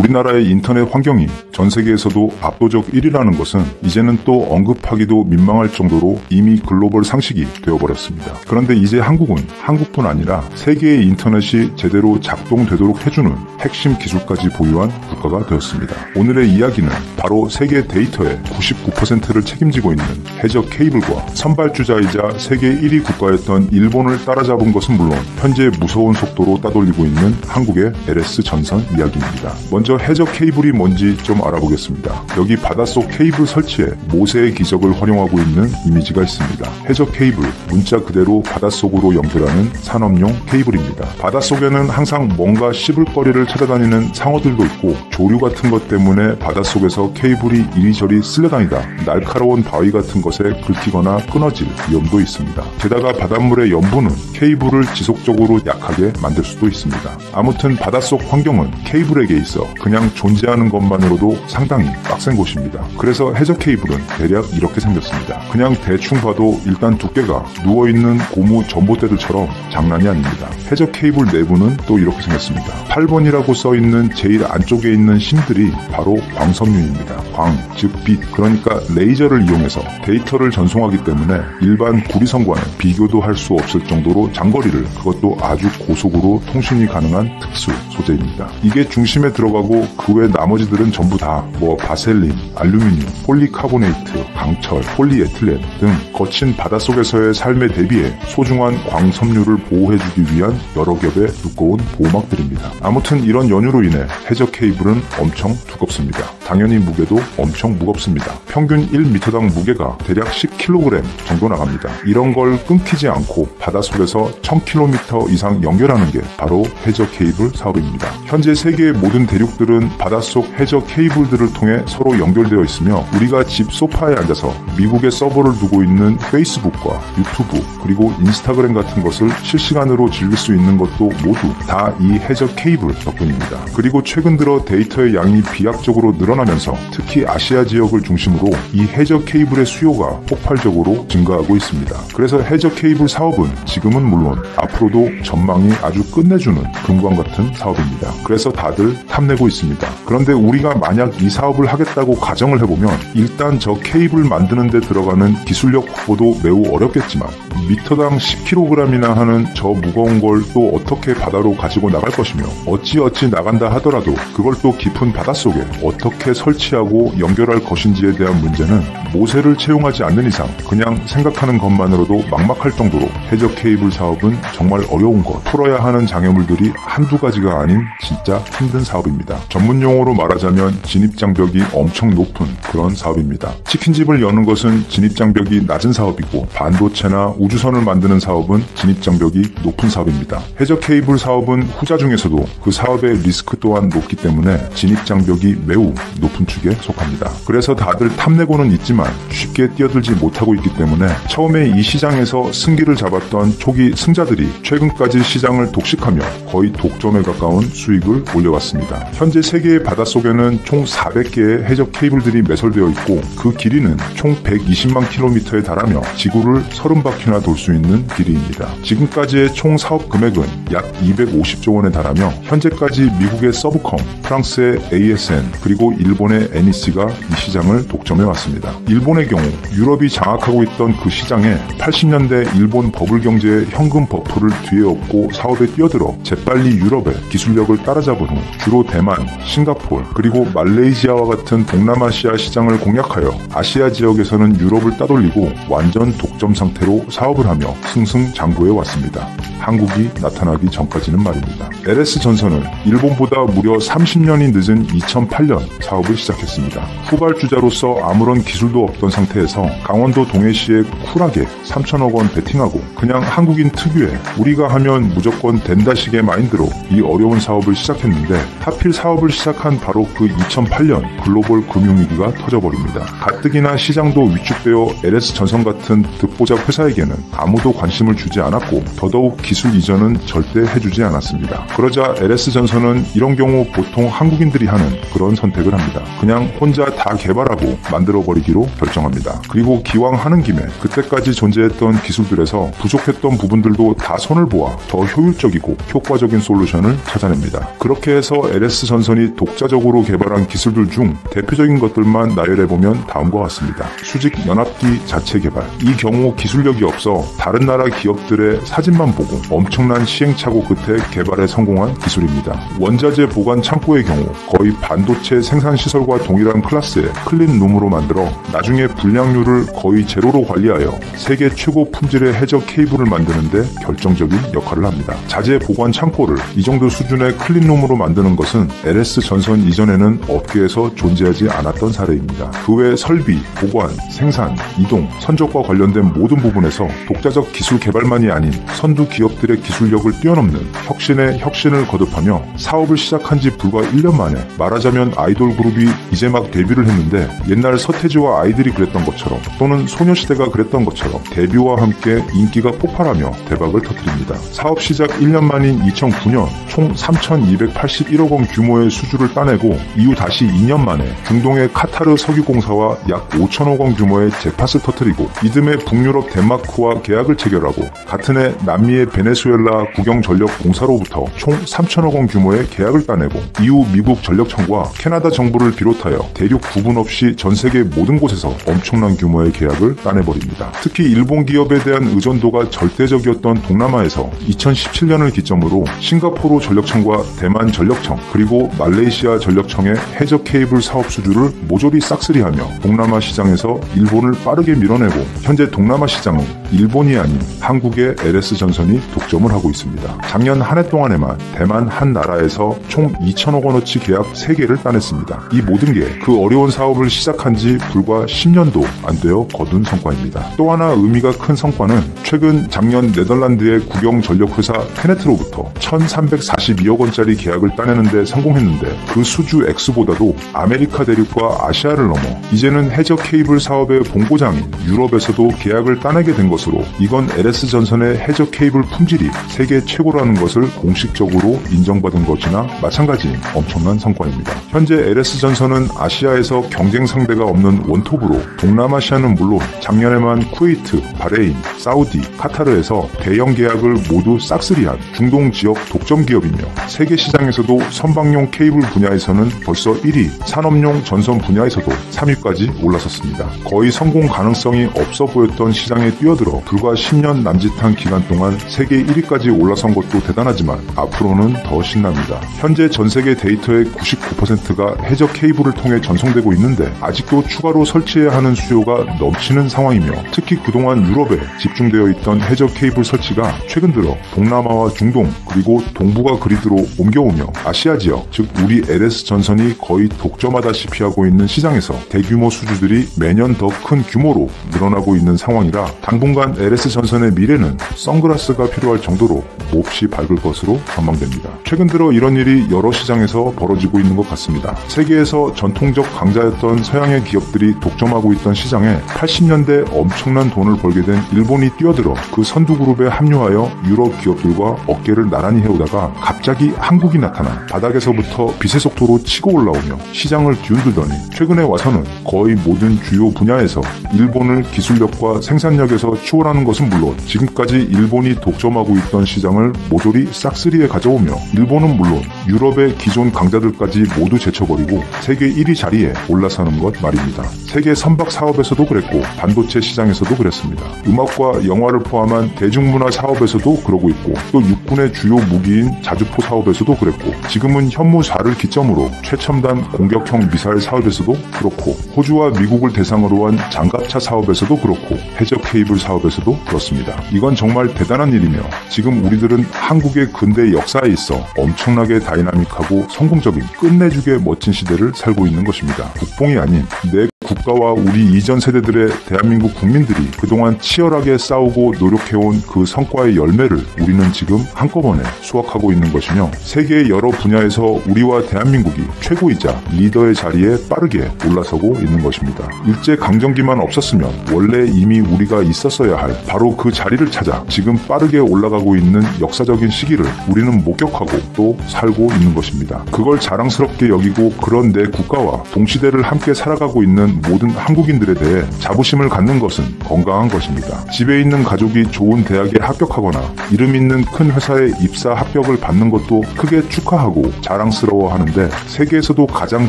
우리나라의 인터넷 환경이 전 세계에서도 압도적 1위라는 것은 이제는 또 언급하기도 민망할 정도로 이미 글로벌 상식이 되어버렸습니다. 그런데 이제 한국은 한국뿐 아니라 세계의 인터넷이 제대로 작동되도록 해주는 핵심 기술까지 보유한 국가가 되었습니다. 오늘의 이야기는 바로 세계 데이터의 99%를 책임지고 있는 해저 케이블과 선발주자이자 세계 1위 국가였던 일본을 따라잡은 것은 물론 현재 무서운 속도로 따돌리고 있는 한국의 LS 전선 이야기입니다. 먼저 해저 케이블이 뭔지 좀 알아보겠습니다. 여기 바닷속 케이블 설치에 모세의 기적을 활용하고 있는 이미지가 있습니다. 해저 케이블, 문자 그대로 바닷속으로 연결하는 산업용 케이블입니다. 바닷속에는 항상 뭔가 씹을 거리를 찾아다니는 상어들도 있고 조류 같은 것 때문에 바닷속에서 케이블이 이리저리 쓸려다니다 날카로운 바위 같은 것에 긁히거나 끊어질 위험도 있습니다. 게다가 바닷물의 염분은 케이블을 지속적으로 약하게 만들 수도 있습니다. 아무튼 바닷속 환경은 케이블에게 있어 그냥 존재하는 것만으로도 상당히 빡센 곳입니다. 그래서 해저 케이블은 대략 이렇게 생겼습니다. 그냥 대충 봐도 일단 두께가 누워있는 고무 전봇대들처럼 장난이 아닙니다. 해저 케이블 내부는 또 이렇게 생겼습니다. 8번이라고 써있는 제일 안쪽에 있는 심들이 바로 광섬유입니다. 광, 즉 빛, 그러니까 레이저를 이용해서 데이터를 전송하기 때문에 일반 구리선과는 비교도 할 수 없을 정도로 장거리를, 그것도 아주 고속으로 통신이 가능한 특수 소재입니다. 이게 중심에 들어가고 그 외 나머지들은 전부 다 바셀린, 알루미늄, 폴리카보네이트, 강철, 폴리에틸렌 등 거친 바닷속에서의 삶에 대비해 소중한 광섬유를 보호해주기 위한 여러 겹의 두꺼운 보호막들입니다. 아무튼 이런 연유로 인해 해저 케이블은 엄청 두껍습니다. 당연히 무게도 엄청 무겁습니다. 평균 1m당 무게가 대략 10kg 정도 나갑니다. 이런 걸 끊기지 않고 바닷속에서 1000km 이상 연결하는 게 바로 해저 케이블 사업입니다. 현재 세계의 모든 대륙들은 바닷속 해저 케이블들을 통해 서로 연결되어 있으며 우리가 집 소파에 앉아서 미국에 서버를 두고 있는 페이스북과 유튜브 그리고 인스타그램 같은 것을 실시간으로 즐길 수 있는 것도 모두 다 이 해저 케이블 덕분입니다. 그리고 최근 들어 데이터의 양이 비약적으로 늘어나면서 특히 아시아 지역을 중심으로 이 해저 케이블의 수요가 폭발적으로 증가하고 있습니다. 그래서 해저 케이블 사업은 지금은 물론 앞으로도 전망이 아주 끝내주는 금광 같은 사업입니다. 그래서 다들 탐내고 있습니다. 그런데 우리가 만약 이 사업을 하겠다고 가정을 해보면 일단 저 케이블 만드는 데 들어가는 기술력 확보도 매우 어렵겠지만 미터당 10kg이나 하는 저 무거운 걸 또 어떻게 바다로 가지고 나갈 것이며 어찌어찌 나간다 하더라도 그걸 또 깊은 바닷속에 어떻게 설치하고 연결할 것인지에 대한 문제는 모세를 채용하지 않는 이상 그냥 생각하는 것만으로도 막막할 정도로 해저 케이블 사업은 정말 어려운 것, 풀어야 하는 장애물들이 한두 가지가 아닌 진짜 힘든 사업입니다. 전문 용어로 말하자면 진입장벽이 엄청 높은 그런 사업입니다. 치킨집을 여는 것은 진입장벽이 낮은 사업이고 반도체나 우주선을 만드는 사업은 진입장벽이 높은 사업입니다. 해저 케이블 사업은 후자 중에서도 그 사업의 리스크 또한 높기 때문에 진입장벽이 매우 높은 축에 속합니다. 그래서 다들 탐내고는 있지만 쉽게 뛰어들지 못하고 있기 때문에 처음에 이 시장에서 승기를 잡았던 초기 승자들이 최근까지 시장을 독식하며 거의 독점에 가까운 수익을 올려왔습니다. 현재 세계의 바닷속에는 총 400개의 해저 케이블들이 매설되어 있고 그 길이는 총 120만 킬로미터에 달하며 지구를 30바퀴나 돌 수 있는 길이입니다. 지금까지의 총 사업 금액은 약 250조 원에 달하며 현재까지 미국의 서브컴, 프랑스의 ASN, 그리고 일본의 NEC가 이 시장을 독점해왔습니다. 일본의 경우 유럽이 장악하고 있던 그 시장에 80년대 일본 버블 경제의 현금 버프를 뒤에 업고 사업에 뛰어들어 재빨리 유럽의 기술력을 따라잡은 후 주로 대만, 싱가포르, 그리고 말레이시아와 같은 동남아시아 시장을 공략하여 아시아 지역에서는 유럽을 따돌리고 완전 독점 상태로 사업을 하며 승승장구해 왔습니다. 한국이 나타나기 전까지는 말입니다. LS전선은 일본보다 무려 30년이 늦은 2008년 사업을 시작했습니다. 후발주자로서 아무런 기술도 없던 상태에서 강원도 동해시에 쿨하게 3천억 원 베팅하고 그냥 한국인 특유의 우리가 하면 무조건 된다식의 마인드로 이 어려운 사업을 시작했는데 하필 사업을 시작한 바로 그 2008년 글로벌 금융위기가 터져버립니다. 가뜩이나 시장도 위축되어 LS전선 같은 듣보잡 회사에게는 당시에는 아무도 관심을 주지 않았고 더더욱 기술 이전은 절대 해주지 않았습니다. 그러자 LS전선은 이런 경우 보통 한국인들이 하는 그런 선택을 합니다. 그냥 혼자 다 개발하고 만들어버리기로 결정합니다. 그리고 기왕 하는 김에 그때까지 존재했던 기술들에서 부족했던 부분들도 다 손을 보아 더 효율적이고 효과적인 솔루션을 찾아냅니다. 그렇게 해서 LS전선이 독자적으로 개발한 기술들 중 대표적인 것들만 나열해보면 다음과 같습니다. 수직 연합기 자체 개발. 이 경우 기술력이 없어 다른 나라 기업들의 사진만 보고 엄청난 시행착오 끝에 개발에 성공한 기술입니다. 원자재 보관 창고의 경우 거의 반도체 생산시설과 동일한 클래스의 클린룸으로 만들어 나중에 불량률을 거의 제로로 관리하여 세계 최고 품질의 해저 케이블을 만드는 데 결정적인 역할을 합니다. 자재 보관 창고를 이 정도 수준의 클린룸으로 만드는 것은 LS전선 이전에는 업계에서 존재하지 않았던 사례입니다. 그 외 설비, 보관, 생산, 이동, 선적과 관련된 모든 부분에서 독자적 기술 개발만이 아닌 선두 기업들의 기술력을 뛰어넘는 혁신에 혁신을 거듭하며 사업을 시작한 지 불과 1년 만에 말하자면 아이돌 그룹이 이제 막 데뷔를 했는데 옛날 서태지와 아이들이 그랬던 것처럼 또는 소녀시대가 그랬던 것처럼 데뷔와 함께 인기가 폭발하며 대박을 터뜨립니다. 사업 시작 1년 만인 2009년 총 3,281억 원 규모의 수주를 따내고 이후 다시 2년 만에 중동의 카타르 석유공사와 약 5천억 원 규모의 잭팟을 터뜨리고 이듬해 북유럽 덴마크와 계약을 체결하고 같은 해 남미의 베네수엘라 국영전력공사로부터 총 3천억 원 규모의 계약을 따내고 이후 미국 전력청과 캐나다 정부를 비롯하여 대륙 구분 없이 전 세계 모든 곳에서 엄청난 규모의 계약을 따내버립니다. 특히 일본 기업에 대한 의존도가 절대적이었던 동남아에서 2017년을 기점으로 싱가포르 전력청과 대만 전력청 그리고 말레이시아 전력청의 해저 케이블 사업 수주를 모조리 싹쓸이하며 동남아 시장에서 일본을 빠르게 밀어내고 현재 동남아 시장은 일본이 아닌 한국의 LS전선이 독점을 하고 있습니다. 작년 한 해 동안에만 대만 한 나라에서 총 2천억 원어치 계약 3개를 따냈습니다. 이 모든 게 그 어려운 사업을 시작한 지 불과 10년도 안 되어 거둔 성과입니다. 또 하나 의미가 큰 성과는 최근 작년 네덜란드의 국영전력회사 테네트로부터 1,342억 원짜리 계약을 따내는 데 성공했는데 그 수주 액수보다도 아메리카 대륙과 아시아를 넘어 이제는 해저 케이블 사업의 본고장인 유럽에서도 계약을 따내게 된 것으로 이건 LS전선의 해저 케이블 품질이 세계 최고라는 것을 공식적으로 인정받은 것이나 마찬가지인 엄청난 성과입니다. 현재 LS전선은 아시아에서 경쟁 상대가 없는 원톱으로 동남아시아는 물론 작년에만 쿠웨이트, 바레인, 사우디, 카타르에서 대형 계약을 모두 싹쓸이한 중동 지역 독점 기업이며 세계 시장에서도 선박용 케이블 분야에서는 벌써 1위, 산업용 전선 분야에서도 3위까지 올라섰습니다. 거의 성공 가능성이 없어 보였던 시장에 뛰어들어 불과 10년 남짓한 기간 동안 세계 1위까지 올라선 것도 대단하지만 앞으로는 더 신납니다. 현재 전 세계 데이터의 99%가 해저 케이블을 통해 전송되고 있는데 아직도 추가로 설치해야 하는 수요가 넘치는 상황이며 특히 그동안 유럽에 집중되어 있던 해저 케이블 설치가 최근 들어 동남아와 중동 그리고 동북아 그리드로 옮겨오며 아시아 지역 즉 우리 LS전선이 거의 독점하다시피 하고 있는 시장에서 대규모 수주들이 매년 더 큰 규모로 늘어나고 있는 상황이라 당분간 LS전선의 미래는 선글라스가 필요할 정도로 몹시 밝을 것으로 전망됩니다. 최근 들어 이런 일이 여러 시장에서 벌어지고 있는 것 같습니다. 세계에서 전통적 강자였던 서양의 기업들이 독점하고 있던 시장에 80년대 엄청난 돈을 벌게 된 일본이 뛰어들어 그 선두그룹에 합류하여 유럽 기업들과 어깨를 나란히 해오다가 갑자기 한국이 나타나 바닥에서부터 빛의 속도로 치고 올라오며 시장을 뒤흔들더니 최근에 와서는 거의 모든 주요 분야에서 일본을 기술력과 생산력에서 추월하는 것은 물론 지금까지 일본이 독점하고 있던 시장을 모조리 싹쓸이에 가져오며 일본은 물론 유럽의 기존 강자들까지 모두 제쳐버리고 세계 1위 자리에 올라서는 것 말입니다. 세계 선박 사업에서도 그랬고 반도체 시장에서도 그랬습니다. 음악과 영화를 포함한 대중문화 사업에서도 그러고 있고 또 육군의 주요 무기인 자주포 사업에서도 그랬고 지금은 현무 4를 기점으로 최첨단 공격형 미사일 사업에서도 그렇고 호주와 미국을 대상으로 한 장갑차 사업에서도 그렇고 해저 케이블 사업에서도 그렇습니다. 이건 정말 대단한 일이며 지금 우리들은 한국의 근대 역사에 있어 엄청나게 다이나믹하고 성공적인 끝내주게 멋진 시대를 살고 있는 것입니다. 국뽕이 아닌 내 국가와 우리 이전 세대들의 대한민국 국민들이 그동안 치열하게 싸우고 노력해온 그 성과의 열매를 우리는 지금 한꺼번에 수확하고 있는 것이며 세계의 여러 분야에서 우리와 대한민국이 최고이자 리더의 자리에 빠르게 올라서고 있는 것입니다. 일제강점기만 없었으면 원래 이미 우리가 있었어야 할 바로 그 자리를 찾아 지금 빠르게 올라가고 있는 역사적인 시기를 우리는 목격하고 또 살고 있는 것입니다. 그걸 자랑스럽게 여기고 그런 내 국가와 동시대를 함께 살아가고 있는 모든 한국인들에 대해 자부심을 갖는 것은 건강한 것입니다. 집에 있는 가족이 좋은 대학에 합격하거나 이름 있는 큰 회사에 입사 합격을 받는 것도 크게 축하하고 자랑스러워 하는데 세계에서도 가장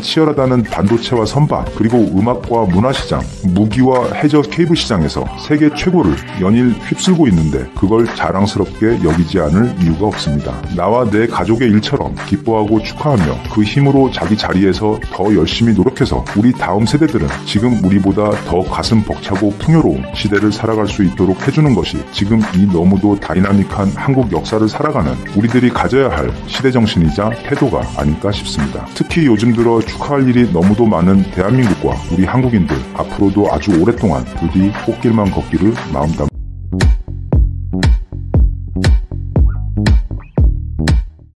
치열하다는 반도체와 선박 그리고 음악과 문화시장, 무기와 해저 케이블 시장에서 세계 최고를 연일 휩쓸고 있는데 그걸 자랑스럽게 여기지 않을 이유가 없습니다. 나와 내 가족의 일처럼 기뻐하고 축하하며 그 힘으로 자기 자리에서 더 열심히 노력해서 우리 다음 세대들은 지금 우리보다 더 가슴 벅차고 풍요로운 시대를 살아갈 수 있도록 해주는 것이 지금 이 너무도 다이나믹한 한국 역사를 살아가는 우리들이 가져야 할 시대정신이자 태도가 아닐까 싶습니다. 특히 요즘 들어 축하할 일이 너무도 많은 대한민국과 우리 한국인들 앞으로도 아주 오랫동안 부디 꽃길만 걷기를 마음 담아